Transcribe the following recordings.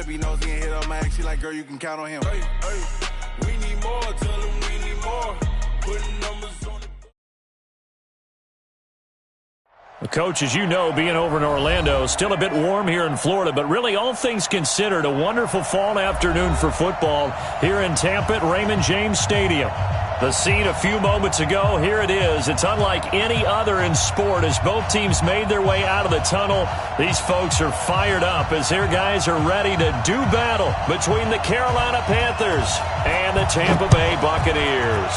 Be nosy and hit up my ex. She like, girl, you can count on him. Hey, we need more. Tell them we need more. Putting numbers on the coach, as you know, being over in Orlando, still a bit warm here in Florida, but really all things considered, a wonderful fall afternoon for football here in Tampa at Raymond James Stadium. The scene a few moments ago, here it is. It's unlike any other in sport as both teams made their way out of the tunnel. These folks are fired up as their guys are ready to do battle between the Carolina Panthers and the Tampa Bay Buccaneers.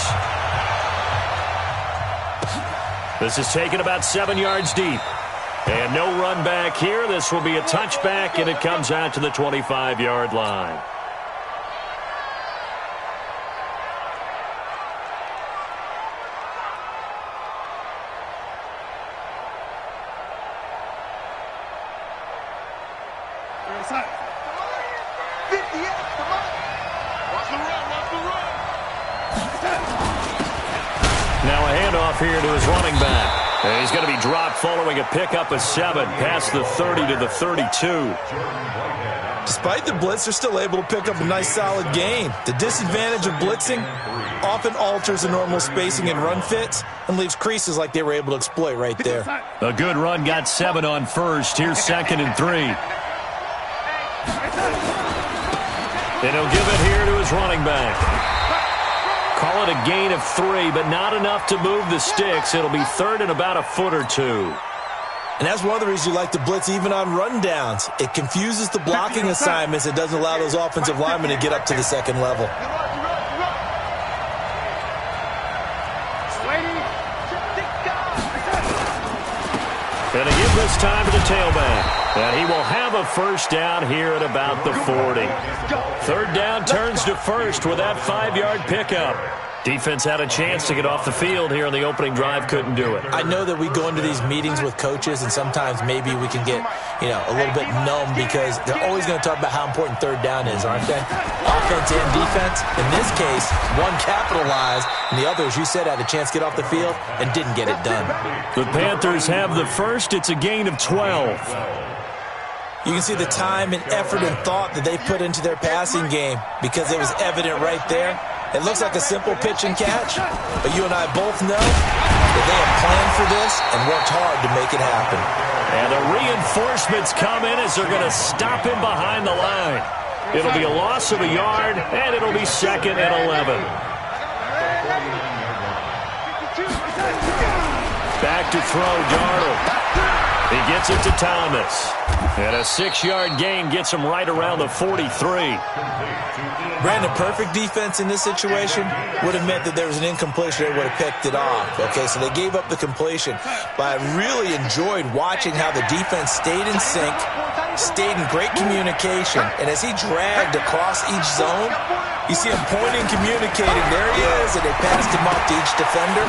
This is taken about 7 yards deep. And no run back here. This will be a touchback, and it comes out to the 25-yard line. Now a handoff here to his running back. And he's going to be dropped following a pickup of 7 past the 30 to the 32. Despite the blitz, they're still able to pick up a nice solid gain. The disadvantage of blitzing often alters the normal spacing and run fits and leaves creases like they were able to exploit right there. A good run got 7 on first. Here's 2nd and 3. And he'll give it here to his running back. Call it a gain of 3, but not enough to move the sticks. It'll be 3rd and about a foot or 2. And that's one of the reasons you like to blitz even on rundowns. It confuses the blocking assignments. It doesn't allow those offensive linemen to get up to the second level. And they give this time to the tailback. And he will have a first down here at about the 40. 3rd down turns to first with that 5-yard pickup. Defense had a chance to get off the field here in the opening drive, couldn't do it. I know that we go into these meetings with coaches, and sometimes maybe we can get, a little bit numb because they're always going to talk about how important 3rd down is, aren't they? Offense and defense. In this case, one capitalized, and the other, as you said, had a chance to get off the field and didn't get it done. The Panthers have the first. It's a gain of 12. You can see the time and effort and thought that they put into their passing game because it was evident right there. It looks like a simple pitch and catch, but you and I both know that they have planned for this and worked hard to make it happen. And the reinforcements come in as they're going to stop him behind the line. It'll be a loss of a yard, and it'll be 2nd and 11. Back to throw, Darnold. He gets it to Thomas. And a 6-yard gain gets him right around the 43. Brandon, perfect defense in this situation would have meant that there was an incompletion. They would have picked it off. Okay, so they gave up the completion. But I really enjoyed watching how the defense stayed in sync, stayed in great communication. And as he dragged across each zone, you see him pointing, communicating. There he is, and they passed him off to each defender.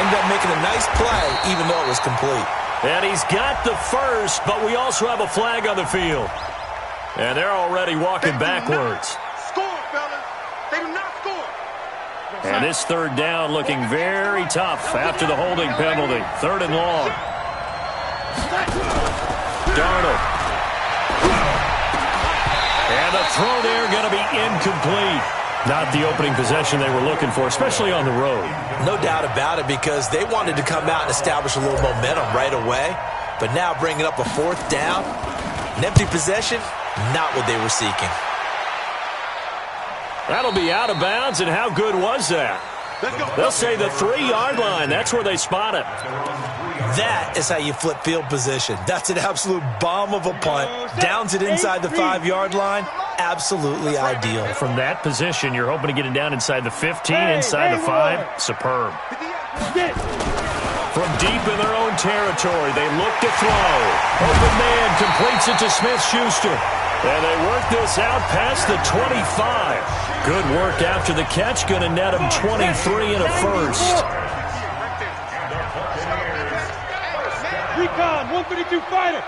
Ended up making a nice play, even though it was complete. And he's got the first, but we also have a flag on the field. And they're already walking backwards. And this 3rd down looking very tough after the holding penalty. 3rd and long. Darnold. And the throw there going to be incomplete. Not the opening possession they were looking for, especially on the road. No doubt about it, because they wanted to come out and establish a little momentum right away. But now bringing up a 4th down, an empty possession, not what they were seeking. That'll be out of bounds, and how good was that? They'll say the 3-yard line. That's where they spot it. That is how you flip field position. That's an absolute bomb of a punt. Downs it inside the 5-yard line. Absolutely ideal. From that position, you're hoping to get it down inside the 15, inside the 5. Superb. From deep in their own territory, they look to throw. Open man completes it to Smith-Schuster. And they work this out past the 25. Good work after the catch. Going to net them 23 and a first. Recon, 132 fighter.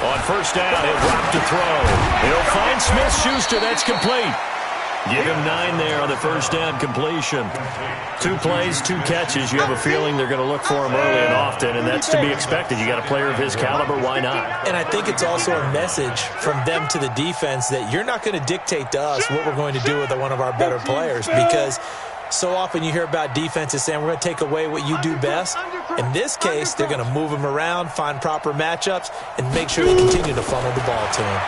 On first down, he'll drop to throw. He'll find Smith-Schuster. That's complete. Give him 9 there on the first down completion. 2 plays, 2 catches. You have a feeling they're going to look for him early and often, and that's to be expected. You got a player of his caliber, why not? And I think it's also a message from them to the defense that you're not going to dictate to us what we're going to do with one of our better players, because so often you hear about defenses saying we're going to take away what you do best. In this case, they're going to move him around, find proper matchups, and make sure they continue to funnel the ball to him.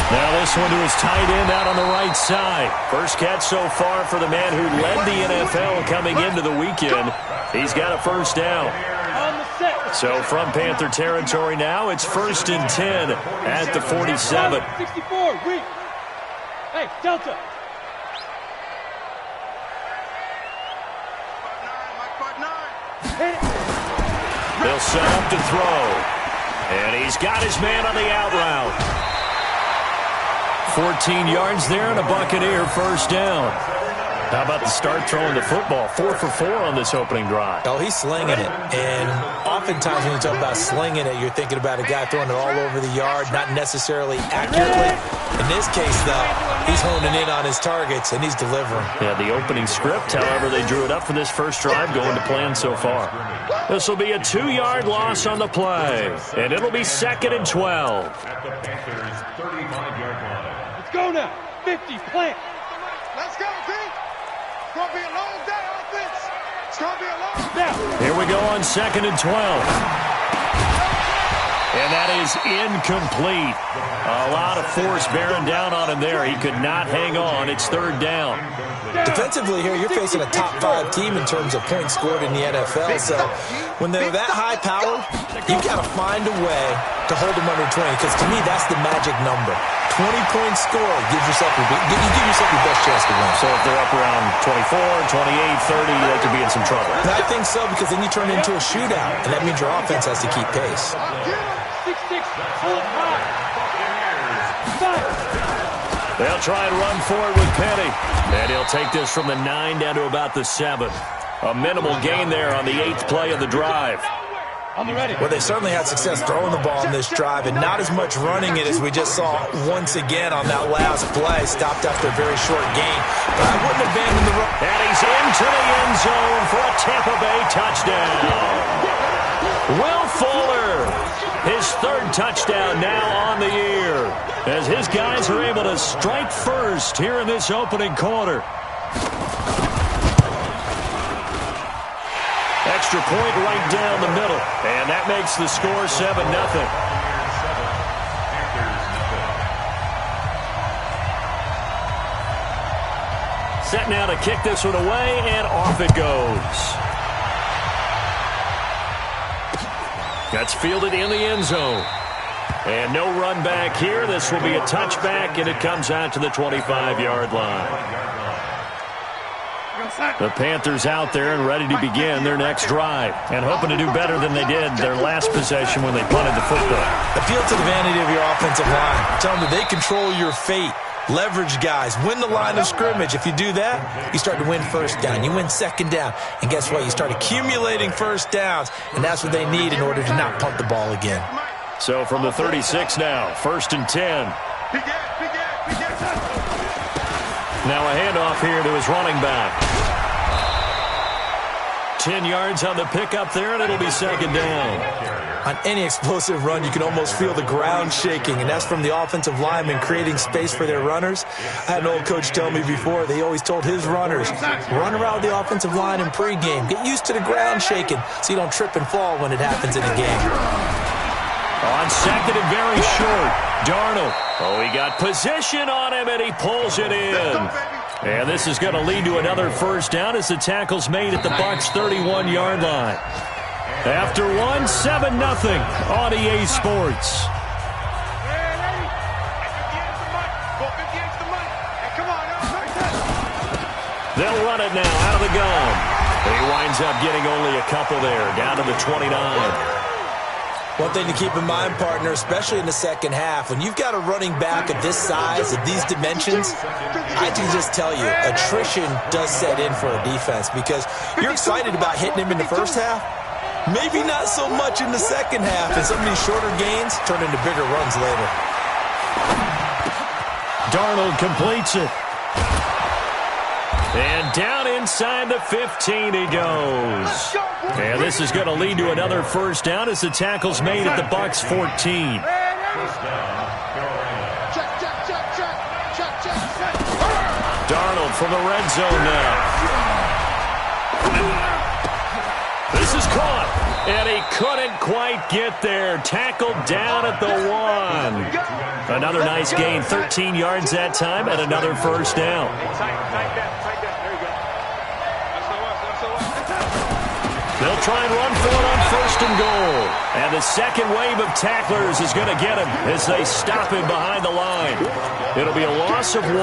Now this one to his tight end out on the right side. First catch so far for the man who led the NFL coming into the weekend. He's got a first down. So from Panther territory now, it's 1st and 10 at the 47. 64, weak. Hey, Delta. They'll set up to throw. And he's got his man on the out route. 14 yards there and a Buccaneer first down. How about the start throwing the football? 4 for 4 on this opening drive. Oh, he's slinging it. And oftentimes when you talk about slinging it, you're thinking about a guy throwing it all over the yard, not necessarily accurately. In this case, though, he's honing in on his targets, and he's delivering. Yeah, the opening script, however, they drew it up for this first drive going to plan so far. This will be a 2-yard loss on the play, and it'll be 2nd and 12. Let's go now. 50, plant. Let's go, Pete. It's going to be a long day, offense. It's going to be a long day. Here we go on 2nd and 12. And that is incomplete. A lot of force bearing down on him there. He could not hang on. It's 3rd down. Defensively here, you're facing a top 5 team in terms of points scored in the NFL. So when they're that high powered, you've got to find a way to hold them under 20. Because to me, that's the magic number. 20 points scored gives yourself your best chance to win. So if they're up around 24, 28, 30, they could be in some trouble. And I think so, because then you turn it into a shootout, and that means your offense has to keep pace. 6-6, pull it high. They'll try and run for it with Penny. And he'll take this from the 9 down to about the 7. A minimal gain there on the 8th play of the drive. Well, they certainly had success throwing the ball in this drive, and not as much running it as we just saw once again on that last play. Stopped after a very short gain. But I wouldn't abandon the run. And he's into the end zone for a Tampa Bay touchdown. Will Fuller, his 3rd touchdown now on the year, as his guys are able to strike first here in this opening quarter. Extra point right down the middle, and that makes the score 7-0. Set now to kick this one away, and off it goes. That's fielded in the end zone. And no run back here. This will be a touchback, and it comes out to the 25-yard line. The Panthers out there and ready to begin their next drive, and hoping to do better than they did their last possession when they punted the football. Appeal to the vanity of your offensive line. Tell them that they control your fate. Leverage guys. Win the line of scrimmage. If you do that, you start to win first down. You win 2nd down. And guess what? You start accumulating first downs, and that's what they need in order to not punt the ball again. So from the 36 now, 1st and 10. Now a handoff here to his running back. 10 yards on the pickup there, and it'll be 2nd down. On any explosive run, you can almost feel the ground shaking, and that's from the offensive linemen creating space for their runners. I had an old coach tell me before, they always told his runners, run around the offensive line in pregame. Get used to the ground shaking so you don't trip and fall when it happens in a game. On 2nd and very short, Darnold. Oh, he got position on him, and he pulls it in. And this is going to lead to another first down as the tackle's made at the Bucs' 31-yard line. After 7-0 on EA Sports. They'll run it now out of the gun. He winds up getting only a couple there, down to the 29. One thing to keep in mind, partner, especially in the second half, when you've got a running back of this size, of these dimensions, I can just tell you, attrition does set in for a defense because you're excited about hitting him in the first half, maybe not so much in the second half, and some of these shorter gains turn into bigger runs later. Darnold completes it. And down inside the 15 he goes. And this is going to lead to another first down as the tackle's made at the Bucs 14. Darnold from the red zone now. This is caught. And he couldn't quite get there. Tackled down at the 1. Another nice gain. 13 yards that time and another first down. They'll try and run for it on first and goal. And the second wave of tacklers is going to get him as they stop him behind the line. It'll be a loss of 1,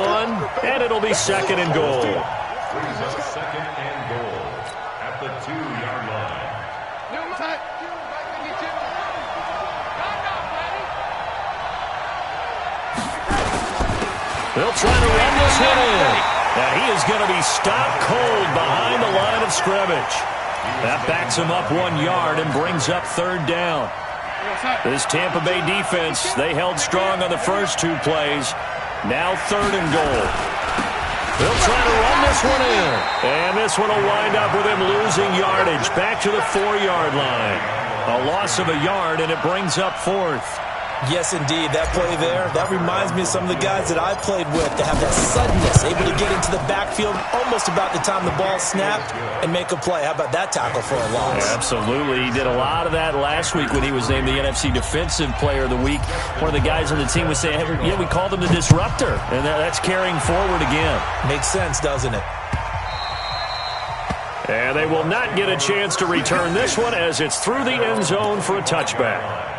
and it'll be second and goal. Second and goal at the 2-yard line. They'll try to run this one in. And he is going to be stopped cold behind the line of scrimmage. That backs him up 1 yard and brings up third down. This Tampa Bay defense, they held strong on the first 2 plays. Now third and goal. They'll try to run this one in. And this one will wind up with him losing yardage back to the 4-yard line. A loss of a yard, and it brings up fourth. Yes, indeed. That play there, that reminds me of some of the guys that I played with that have that suddenness, able to get into the backfield almost about the time the ball snapped and make a play. How about that tackle for a loss? Yeah, absolutely. He did a lot of that last week when he was named the NFC Defensive Player of the Week. One of the guys on the team was saying, hey, yeah, we called him the disruptor, and that's carrying forward again. Makes sense, doesn't it? And they will not get a chance to return this one as it's through the end zone for a touchback.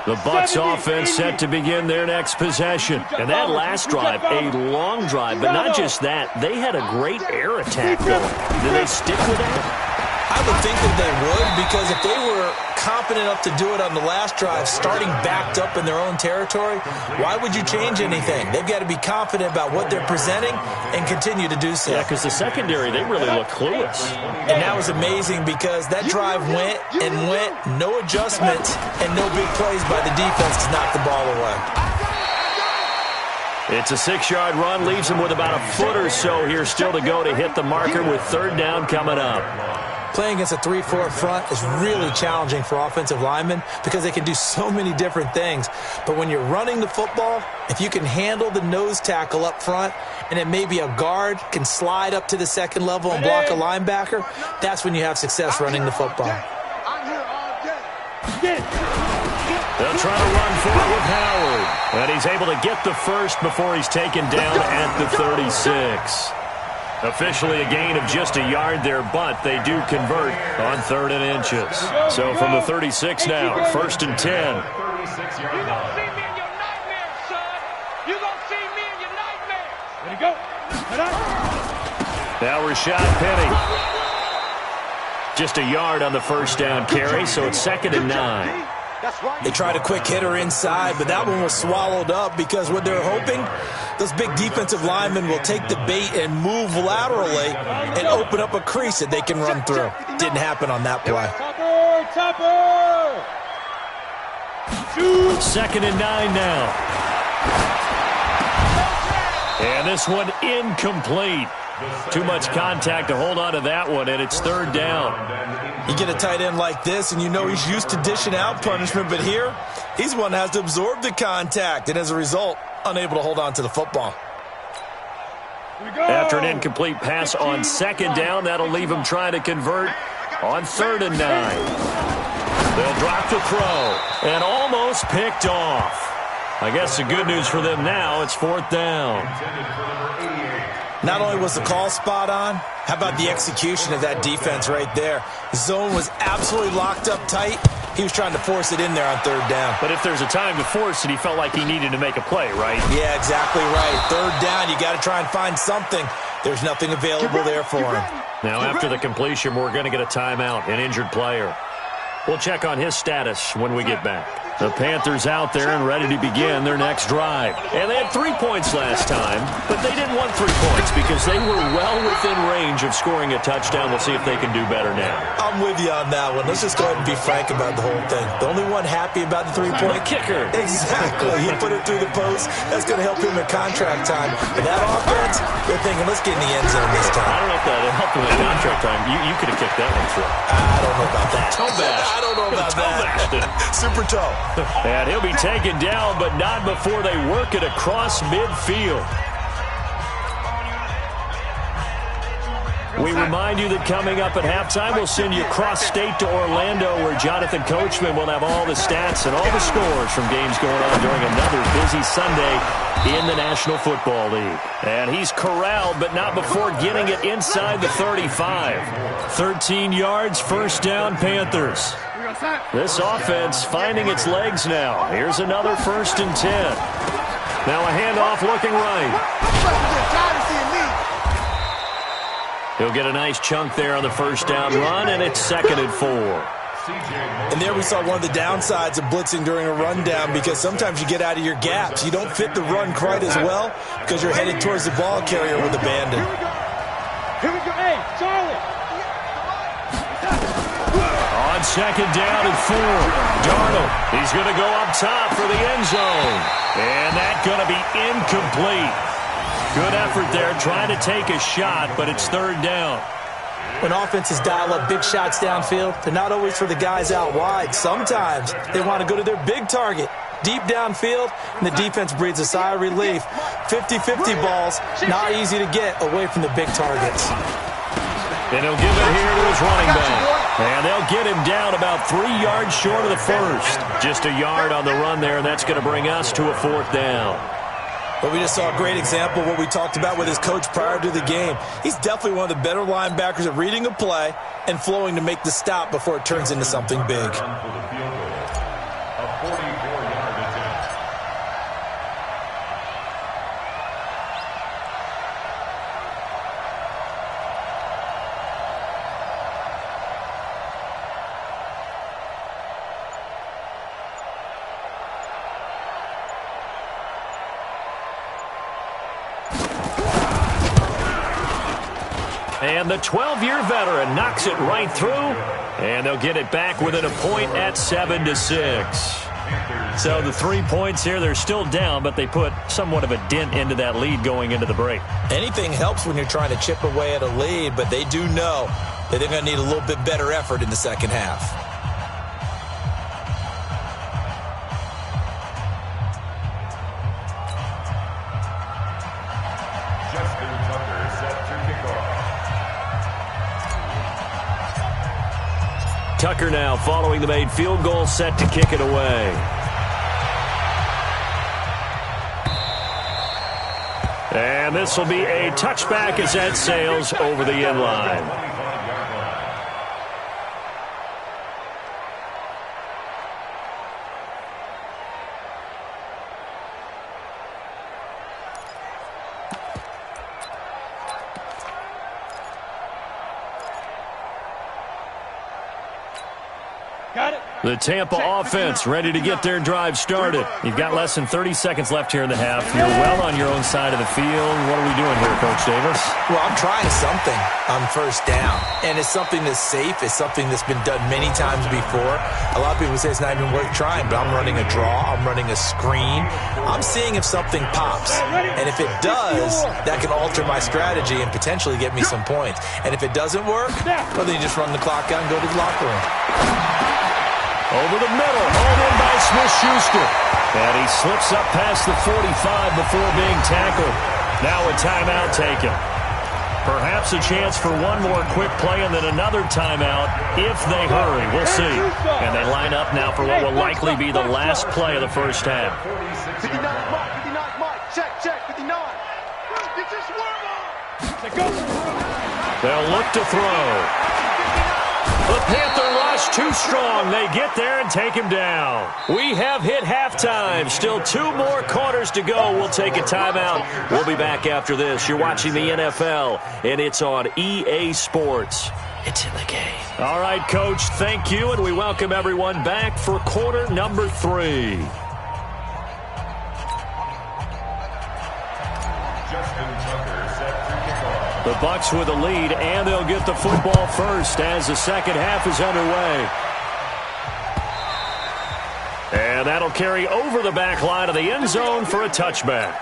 The Bucs offense set to begin their next possession. And that last drive, a long drive, but not just that. They had a great air attack going. Do they stick with that? I would think that they would, because if they were competent enough to do it on the last drive, starting backed up in their own territory, why would you change anything? They've got to be confident about what they're presenting and continue to do so. Yeah, because the secondary, they really look clueless. And that was amazing because that drive went and went, no adjustments, and no big plays by the defense to knock the ball away. It's a 6-yard run, leaves him with about a foot or so here still to go to hit the marker with third down coming up. Playing against a 3-4 front is really challenging for offensive linemen because they can do so many different things. But when you're running the football, if you can handle the nose tackle up front and then maybe a guard can slide up to the second level and block a linebacker, that's when you have success running the football. They'll try to run for it with Howard. And he's able to get the first before he's taken down at the 36. Officially a gain of just a yard there, but they do convert on 3rd and inches. So from the 36 now, 1st and 10. You're going to see me in your nightmares, son. You're going to see me in your nightmares. Ready to go. Now Rashad Penny. Just a yard on the first down carry, so it's 2nd and 9. They tried a quick hitter inside, but that one was swallowed up because what they're hoping, those big defensive linemen will take the bait and move laterally and open up a crease that they can run through. Didn't happen on that play. Topper! 2nd and 9 now. And this one incomplete. Too much contact to hold on to that one, and it's 3rd down. You get a tight end like this, and you know he's used to dishing out punishment, but here, he's one that has to absorb the contact, and as a result, unable to hold on to the football. After an incomplete pass on 2nd down, that'll leave him trying to convert on 3rd and 9. They'll drop the throw, and almost picked off. I guess the good news for them now, it's 4th down. Not only was the call spot on, how about the execution of that defense right there? The zone was absolutely locked up tight. He was trying to force it in there on 3rd down. But if there's a time to force it, he felt like he needed to make a play, right? Yeah, exactly right. 3rd down, you got to try and find something. There's nothing available there for him. Now, after the completion, we're going to get a timeout, an injured player. We'll check on his status when we get back. The Panthers out there and ready to begin their next drive. And they had 3 points last time, but they didn't want 3 points because they were well within range of scoring a touchdown. We'll see if they can do better now. I'm with you on that one. Let's just go ahead and be frank about the whole thing. The only one happy about the 3-point kicker. Exactly. He put it through the post. That's going to help him in contract time. And that offense, they're thinking, let's get in the end zone this time. I don't know if that helped him in contract time. You could have kicked that one through. I don't know about that. Toe bash. I don't know about that. Super toe. And he'll be taken down, but not before they work it across midfield. We remind you that coming up at halftime, we'll send you cross-state to Orlando, where Jonathan Coachman will have all the stats and all the scores from games going on during another busy Sunday in the National Football League. And he's corralled, but not before getting it inside the 35. 13 yards, first down, Panthers. This offense finding its legs now. Here's another 1st and 10. Now a handoff looking right. He'll get a nice chunk there on the first down run, and it's 2nd and 4. And there we saw one of the downsides of blitzing during a rundown, because sometimes you get out of your gaps. You don't fit the run quite as well because you're headed towards the ball carrier with abandon. Here we go. Hey, Charlie. On 2nd down and 4. Darnold, he's going to go up top for the end zone. And that's going to be incomplete. Good effort there, trying to take a shot, but it's 3rd down. When offenses dial up big shots downfield, they're not always for the guys out wide. Sometimes they want to go to their big target, deep downfield, and the defense breathes a sigh of relief. 50-50 balls, not easy to get away from the big targets. And he'll give it here to his running back. And they'll get him down about 3 yards short of the first. Just a yard on the run there, and that's going to bring us to a 4th down. But we just saw a great example of what we talked about with his coach prior to the game. He's definitely one of the better linebackers at reading a play and flowing to make the stop before it turns into something big. And the 12-year veteran knocks it right through, and they'll get it back within a point at 7-6. So the 3 points here, they're still down, but they put somewhat of a dent into that lead going into the break. Anything helps when you're trying to chip away at a lead, but they do know that they're going to need a little bit better effort in the second half. Tucker now following the made field goal, set to kick it away. And this will be a touchback as that sails over the end line. The Tampa offense ready to get their drive started. You've got less than 30 seconds left here in the half. You're well on your own side of the field. What are we doing here, Coach Davis? Well, I'm trying something on first down, and it's something that's safe. It's something that's been done many times before. A lot of people say it's not even worth trying, but I'm running a draw. I'm running a screen. I'm seeing if something pops, and if it does, that can alter my strategy and potentially get me some points. And if it doesn't work, well, then you just run the clock out and go to the locker room. Over the middle, hauled in by Smith-Schuster. And he slips up past the 45 before being tackled. Now a timeout taken. Perhaps a chance for one more quick play and then another timeout if they hurry. We'll see. And they line up now for what will likely be the last play of the first half. 59 Mike, check, 59. Get your swerve on. They'll look to throw. The Panther rush too strong. They get there and take him down. We have hit halftime. Still 2 more quarters to go. We'll take a timeout. We'll be back after this. You're watching the NFL, and it's on EA Sports. it's in the game. All right, Coach, thank you, and we welcome everyone back for quarter number 3. The Bucs with a lead, and they'll get the football first as the second half is underway. And that'll carry over the back line of the end zone for a touchback.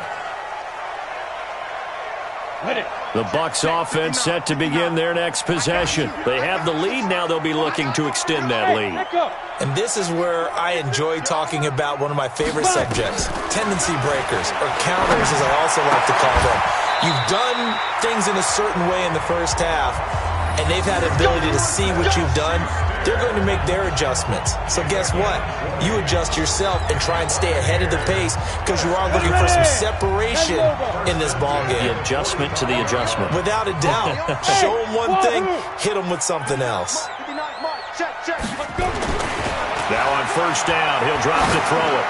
The Bucs offense set to begin their next possession. They have the lead. Now they'll be looking to extend that lead. And this is where I enjoy talking about one of my favorite subjects, tendency breakers, or counters as I also like to call them. You've done things in a certain way in the first half, and they've had the ability to see what you've done. They're going to make their adjustments. So guess what? You adjust yourself and try and stay ahead of the pace because you are looking for some separation in this ball game. The adjustment to the adjustment. Without a doubt. Show them one thing, hit them with something else. Now on first down, he'll drop to throw it.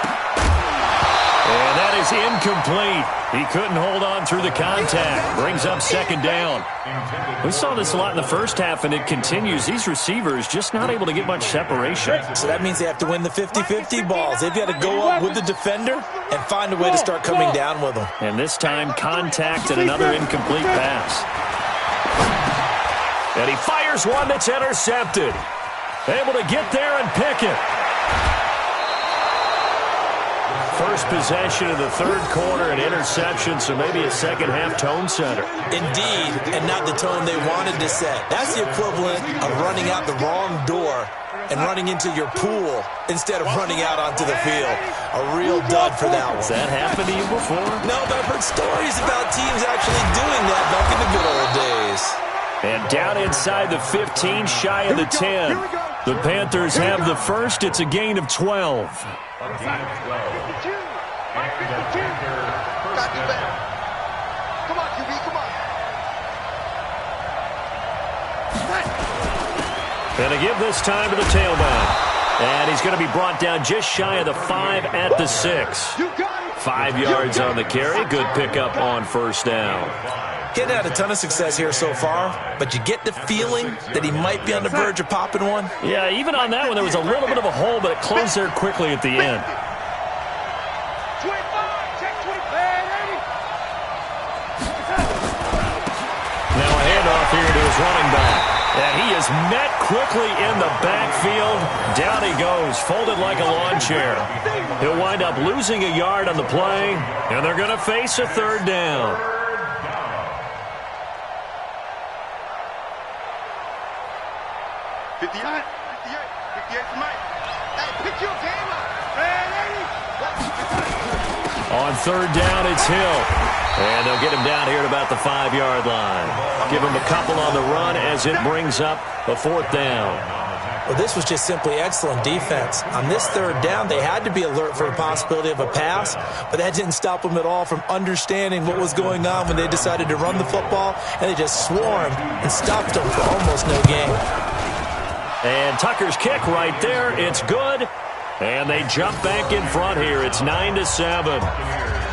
And that is incomplete. He couldn't hold on through the contact. Brings up second down. We saw this a lot in the first half, and it continues. These receivers just not able to get much separation. So that means they have to win the 50-50 balls. They've got to go up with the defender and find a way to start coming down with them. And this time, contact and another incomplete pass. And he fires one that's intercepted. Able to get there and pick it. First possession of the third quarter, an interception, so maybe a second-half tone setter. Indeed, and not the tone they wanted to set. That's the equivalent of running out the wrong door and running into your pool instead of running out onto the field. A real dud for that one. Has that happened to you before? No, but I've heard stories about teams actually doing that back in the good old days. And down inside the 15, shy of the 10. The Panthers have the first. It's a gain of 12. Come on, QB, come on. And to give this time to the tailback. And he's going to be brought down just shy of the 5 at the 6. 5 yards on the carry. Good pickup on first down. Getting had a ton of success here so far, but you get the feeling that he might be on the verge of popping one. Yeah, even on that one, there was a little bit of a hole, but it closed there quickly at the end. Now a handoff here to his running back. And he is met quickly in the backfield. Down he goes, folded like a lawn chair. He'll wind up losing a yard on the play, and they're going to face a third down. 58 for Mike. Hey, pick your game up. On third down, it's Hill. And they'll get him down here at about the 5-yard line. Give him a couple on the run as it brings up a fourth down. Well, this was just simply excellent defense. On this third down, they had to be alert for the possibility of a pass, but that didn't stop them at all from understanding what was going on when they decided to run the football, and they just swarmed and stopped them for almost no gain. And Tucker's kick right there. It's good. And they jump back in front here. It's 9-7.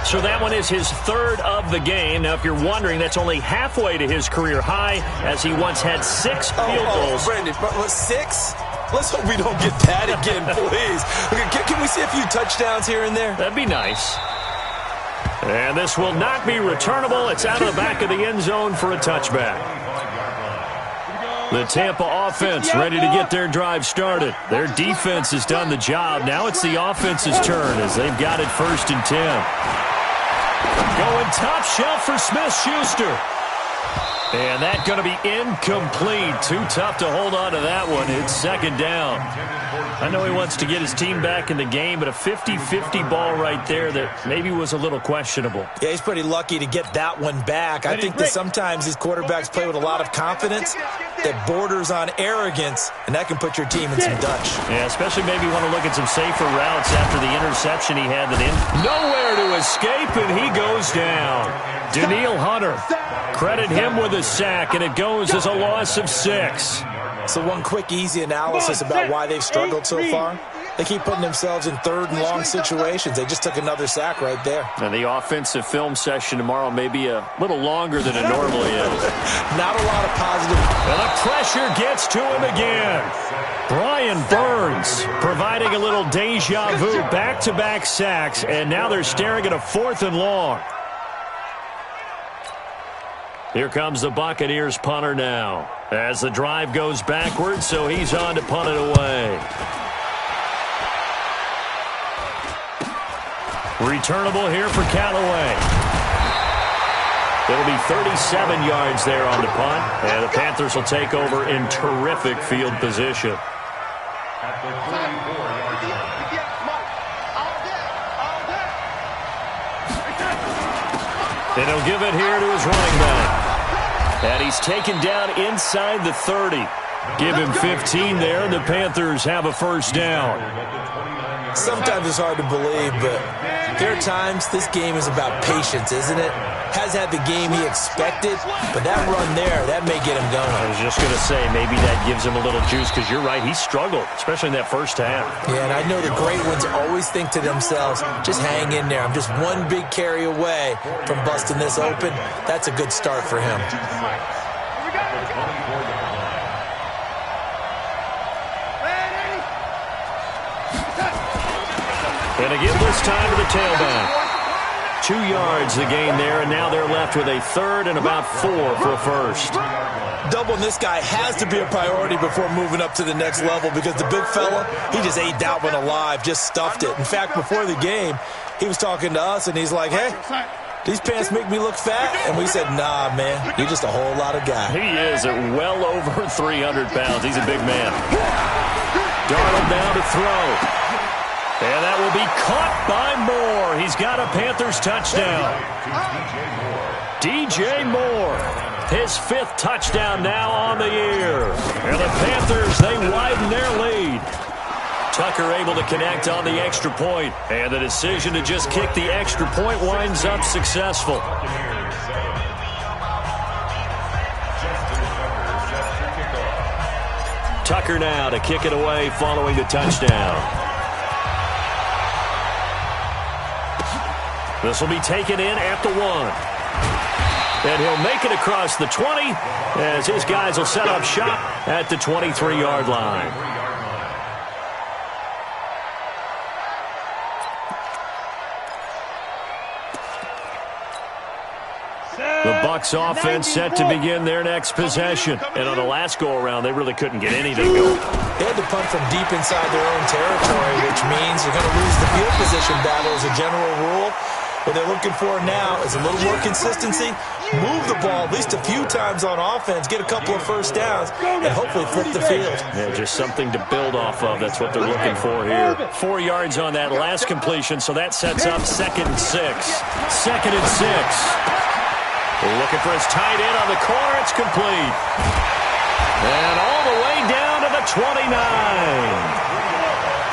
So that one is his third of the game. Now, if you're wondering, that's only halfway to his career high, as he once had 6 field goals. Brandon, 6? Let's hope we don't get that again, please. Okay, can we see a few touchdowns here and there? That'd be nice. And this will not be returnable. It's out of the back of the end zone for a touchback. The Tampa offense ready to get their drive started. Their defense has done the job. Now it's the offense's turn as they've got it 1st and 10. Going top shelf for Smith-Schuster. And that's going to be incomplete. Too tough to hold on to that one. It's second down. I know he wants to get his team back in the game, but a 50-50 ball right there that maybe was a little questionable. Yeah, he's pretty lucky to get that one back. I think that sometimes these quarterbacks play with a lot of confidence that borders on arrogance, and that can put your team in some Dutch. Yeah, especially maybe want to look at some safer routes after the interception he had that in. Nowhere to escape, and he goes down. Danielle Hunter, credit him with a sack, and it goes as a loss of 6. So one quick, easy analysis about why they've struggled so far. They keep putting themselves in third and long situations. They just took another sack right there. And the offensive film session tomorrow may be a little longer than it normally is. Not a lot of positive. And the pressure gets to him again. Brian Burns providing a little deja vu, back-to-back sacks, and now they're staring at a 4th and long. Here comes the Buccaneers punter now. As the drive goes backwards, so he's on to punt it away. Returnable here for Callaway. It'll be 37 yards there on the punt, and the Panthers will take over in terrific field position. At the 34-yard line. And he'll give it here to his running back. And he's taken down inside the 30. Give him 15 there, and the Panthers have a first down. Sometimes it's hard to believe, but there are times this game is about patience, isn't it? Has had the game he expected, but that run there, that may get him going. I was just going to say, maybe that gives him a little juice, because you're right, he struggled, especially in that first half. Yeah, and I know the great ones always think to themselves, just hang in there. I'm just one big carry away from busting this open. That's a good start for him. And again this time to the tailback. 2 yards the gain there, and now they're left with a 3rd and about 4 for a first. Doubling this guy has to be a priority before moving up to the next level, because the big fella, he just ate that one alive, just stuffed it. In fact, before the game, he was talking to us, and he's like, hey, these pants make me look fat? And we said, nah, man, you're just a whole lot of guy. He is at well over 300 pounds. He's a big man. Darnold now to throw. And that will be caught by Moore. He's got a Panthers touchdown. DJ Moore, his 5th touchdown now on the year. And the Panthers, they widen their lead. Tucker able to connect on the extra point. And the decision to just kick the extra point winds up successful. Tucker now to kick it away following the touchdown. This will be taken in at the 1. And he'll make it across the 20 as his guys will set up shop at the 23-yard line. The Bucs offense set to begin their next possession. And on the last go-around, they really couldn't get anything going. They had to punt from deep inside their own territory, which means you're going to lose the field position battle as a general rule. What they're looking for now is a little more consistency, move the ball at least a few times on offense, get a couple of first downs, and hopefully flip the field. Yeah, just something to build off of. That's what they're looking for here. 4 yards on that last completion, so that sets up 2nd and 6. 2nd and 6. Looking for his tight end on the corner. It's complete. And all the way down to the 29.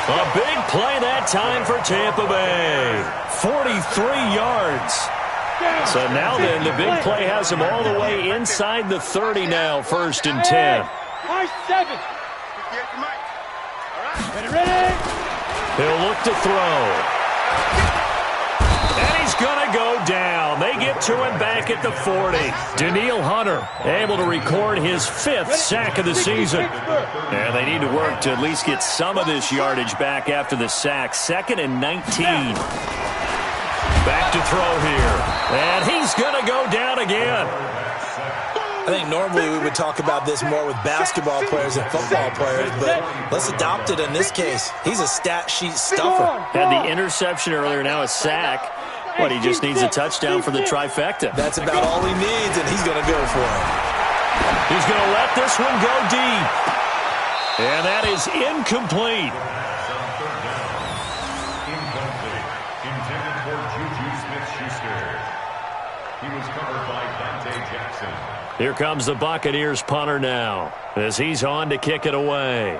A big play that time for Tampa Bay. 43 yards. So now then, the big play has him all the way inside the 30 now, 1st and 10. Ready? He'll look to throw. And he's going to go down. They get to him back at the 40. Danielle Hunter able to record his 5th sack of the season. And they need to work to at least get some of this yardage back after the sack. 2nd and 19. Back to throw here. And he's going to go down again. I think normally we would talk about this more with basketball players and football players, but let's adopt it in this case. He's a stat sheet stuffer. Had the interception earlier, now a sack. But he just needs a touchdown for the trifecta. That's about all he needs, and he's going to go for it. He's going to let this one go deep. And that is incomplete. Incomplete. Intended for Juju Smith-Schuster. He was covered by Dante Jackson. Here comes the Buccaneers punter now as he's on to kick it away.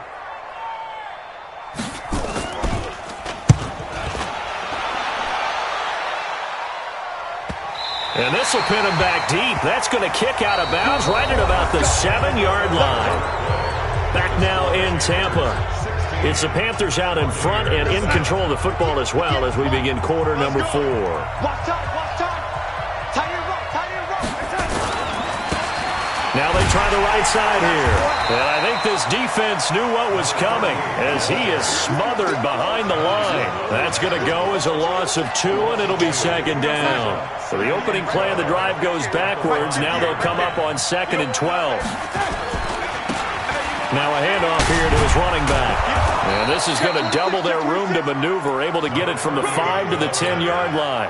And this will pin him back deep. That's going to kick out of bounds right at about the 7-yard line. Back now in Tampa. It's the Panthers out in front and in control of the football as well as we begin quarter number 4. Watch time. Tight end rope. Now they try the right side here. And I think this defense knew what was coming as he is smothered behind the line. That's going to go as a loss of 2, and it'll be second down. So the opening play of the drive goes backwards. Now they'll come up on 2nd and 12. Now a handoff here to his running back. And this is going to double their room to maneuver, able to get it from the 5 to the 10-yard line.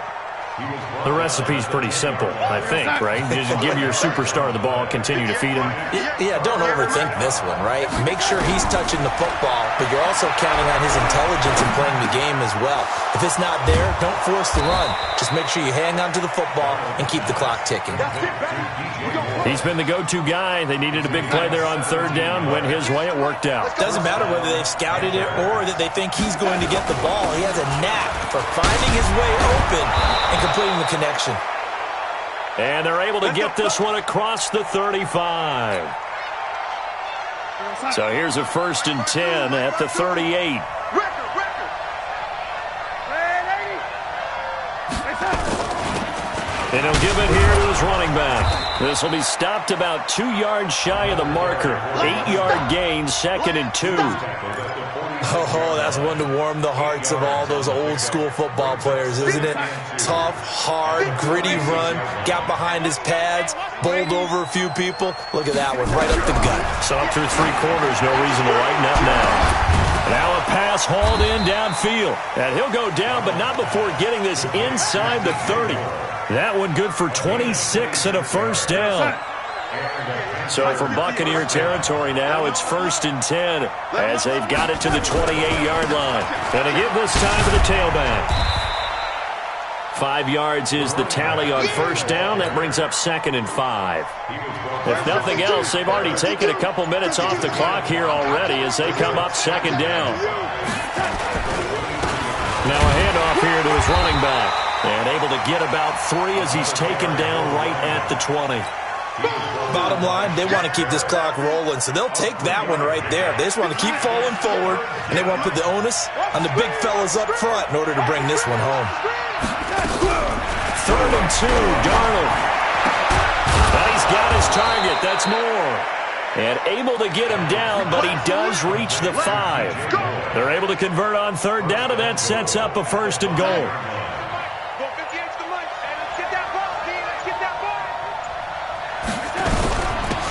The recipe's pretty simple, I think, right? Just give your superstar the ball, continue to feed him. Yeah, don't overthink this one, right? Make sure he's touching the football, but you're also counting on his intelligence in playing the game as well. If it's not there, don't force the run. Just make sure you hang on to the football and keep the clock ticking. He's been the go-to guy. They needed a big play there on 3rd down. Went his way. It worked out. Doesn't matter whether they've scouted it or that they think he's going to get the ball. He has a knack for finding his way open and completing the connection. And they're able to get this one across the 35. So here's a 1st and 10 at the 38. And he'll give it here to his running back. This will be stopped about 2 yards shy of the marker. 8-yard gain, 2nd and 2. Oh, that's one to warm the hearts of all those old-school football players, isn't it? Tough, hard, gritty run, got behind his pads, bowled over a few people. Look at that one, right up the gut. So up through 3 quarters, no reason to lighten up now. Now a pass hauled in downfield. And he'll go down, but not before getting this inside the 30. That one good for 26 and a 1st down. So from Buccaneer territory now, it's 1st and 10 as they've got it to the 28-yard line. Going to give this time to the tailback. 5 yards is the tally on 1st down. That brings up 2nd and 5. If nothing else, they've already taken a couple minutes off the clock here already as they come up 2nd down. Now a handoff here to his running back. And able to get about 3 as he's taken down right at the 20. Bottom line, they want to keep this clock rolling, so they'll take that one right there. They just want to keep falling forward, and they want to put the onus on the big fellas up front in order to bring this one home. 3rd and 2, Darnold. And he's got his target. That's more. And able to get him down, but he does reach the 5. They're able to convert on 3rd down, and that sets up a 1st and goal.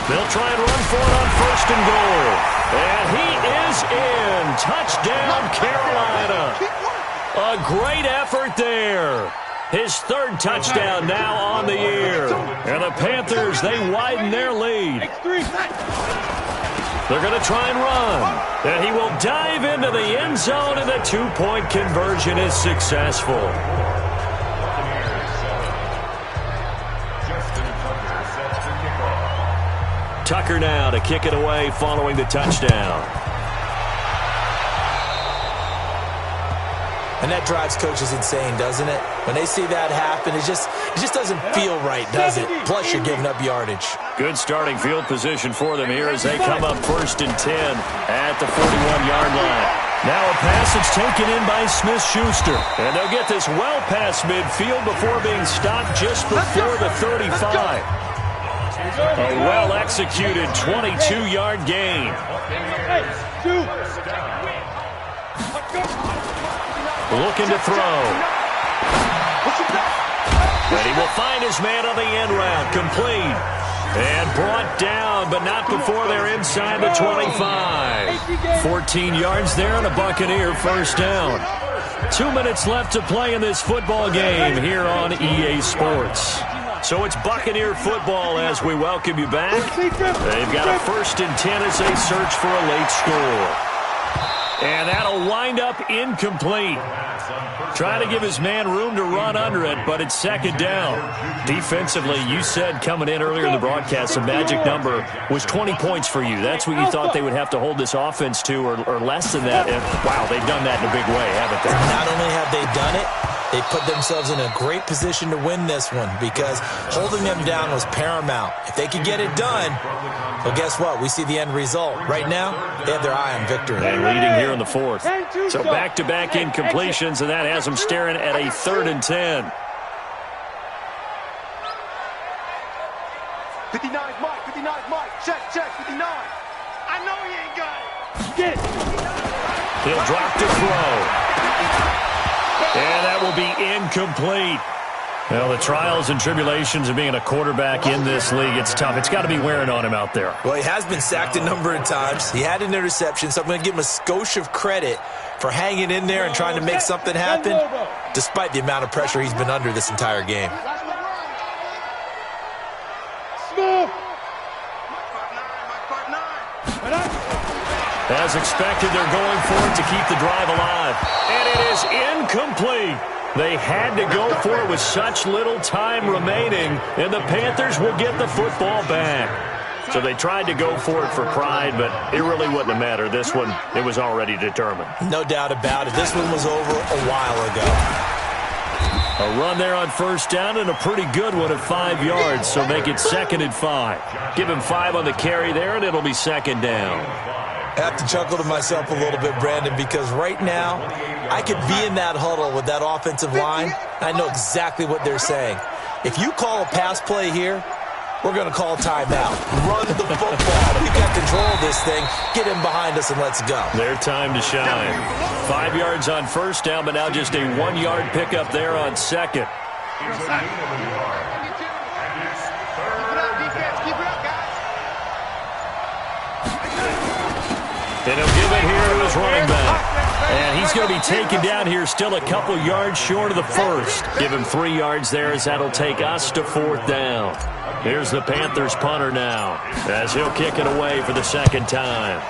They'll try and run for it on 1st and goal. And he is in. Touchdown, Carolina. A great effort there. His 3rd touchdown now on the year. And the Panthers, they widen their lead. They're going to try and run. And he will dive into the end zone, and the 2-point conversion is successful. Tucker now to kick it away following the touchdown. And that drives coaches insane, doesn't it? When they see that happen, it just doesn't feel right, does it? Plus, you're giving up yardage. Good starting field position for them here as they come up 1st and 10 at the 41-yard line. Now a pass that's taken in by Smith-Schuster. And they'll get this well past midfield before being stopped just before the 35. A well-executed 22-yard gain. Looking to throw. And he will find his man on the end route. Complete. And brought down, but not before they're inside the 25. 14 yards there and a Buccaneer 1st down. 2 minutes left to play in this football game here on EA Sports. So it's Buccaneer football as we welcome you back. They've got a 1st and 10 as they search for a late score. And that'll wind up incomplete. Trying to give his man room to run under it, but it's 2nd down. Defensively, you said coming in earlier in the broadcast, the magic number was 20 points for you. That's what you thought they would have to hold this offense to, or less than that. And, wow, they've done that in a big way, haven't they? Not only have they done it, they put themselves in a great position to win this one because holding them down was paramount. If they could get it done, Well, guess what? We see the end result. Right now, they have their eye on victory. And leading here in the fourth. So back-to-back incompletions, and that has them staring at a 3rd and 10. 59's Mike, 59's Mike. Check, 59. I know he ain't got it. Get it. He'll drop to throw. And that will be incomplete. Well, the trials and tribulations of being a quarterback in this league, it's tough. It's got to be wearing on him out there. Well, he has been sacked a number of times. He had an interception, so I'm going to give him a skosh of credit for hanging in there and trying to make something happen, despite the amount of pressure he's been under this entire game. As expected, they're going for it to keep the drive alive. And it is incomplete. They had to go for it with such little time remaining, and the Panthers will get the football back. So they tried to go for it for pride, but it really wouldn't have mattered. This one, it was already determined. No doubt about it. This one was over a while ago. A run there on 1st down and a pretty good one at 5 yards, so make it 2nd and 5. Give him 5 on the carry there, and it'll be 2nd down. I have to chuckle to myself a little bit, Brandon, because right now I could be in that huddle with that offensive line. I know exactly what they're saying. If you call a pass play here, we're going to call timeout. Run the football. We've got control of this thing. Get him behind us and let's go. Their time to shine. 5 yards on 1st down, but now just a 1-yard pickup there on 2nd. And he'll give it here to his running back. And he's going to be taken down here still a couple yards short of the 1st. Give him 3 yards there as that'll take us to 4th down. Here's the Panthers punter now as he'll kick it away for the 2nd time.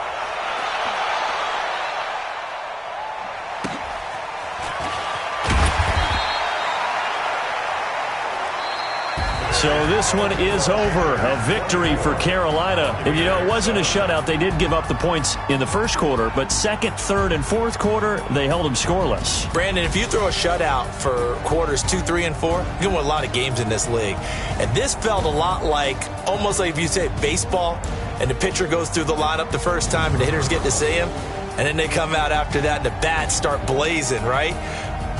So this one is over. A victory for Carolina. And, you know, it wasn't a shutout. They did give up the points in the 1st quarter, but 2nd, 3rd, and 4th quarter, they held them scoreless. Brandon, if you throw a shutout for quarters 2, 3, and 4, you're going to win a lot of games in this league. And this felt a lot like, almost like if you say baseball, and the pitcher goes through the lineup the first time, and the hitters get to see him, and then they come out after that, and the bats start blazing, right?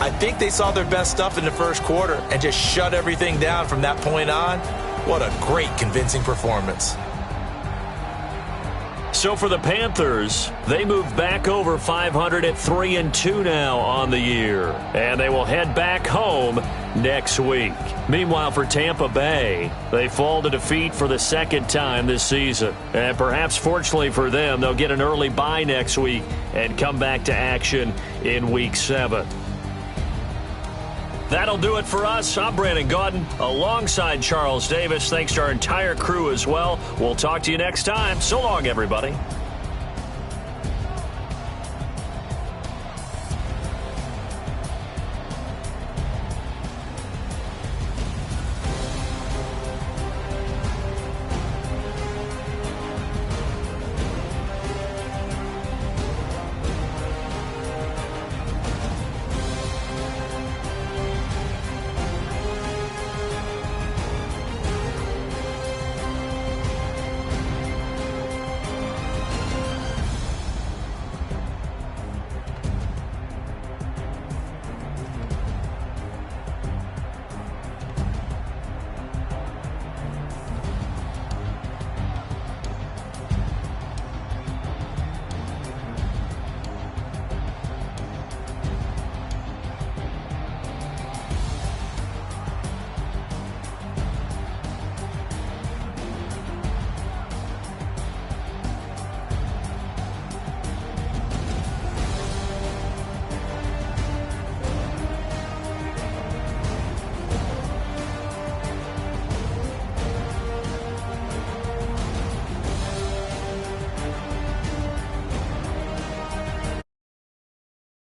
I think they saw their best stuff in the 1st quarter and just shut everything down from that point on. What a great, convincing performance. So for the Panthers, they move back over 500 at 3-2 now on the year. And they will head back home next week. Meanwhile, for Tampa Bay, they fall to defeat for the 2nd time this season. And perhaps fortunately for them, they'll get an early bye next week and come back to action in Week 7. That'll do it for us. I'm Brandon Gaudin alongside Charles Davis. Thanks to our entire crew as well. We'll talk to you next time. So long, everybody.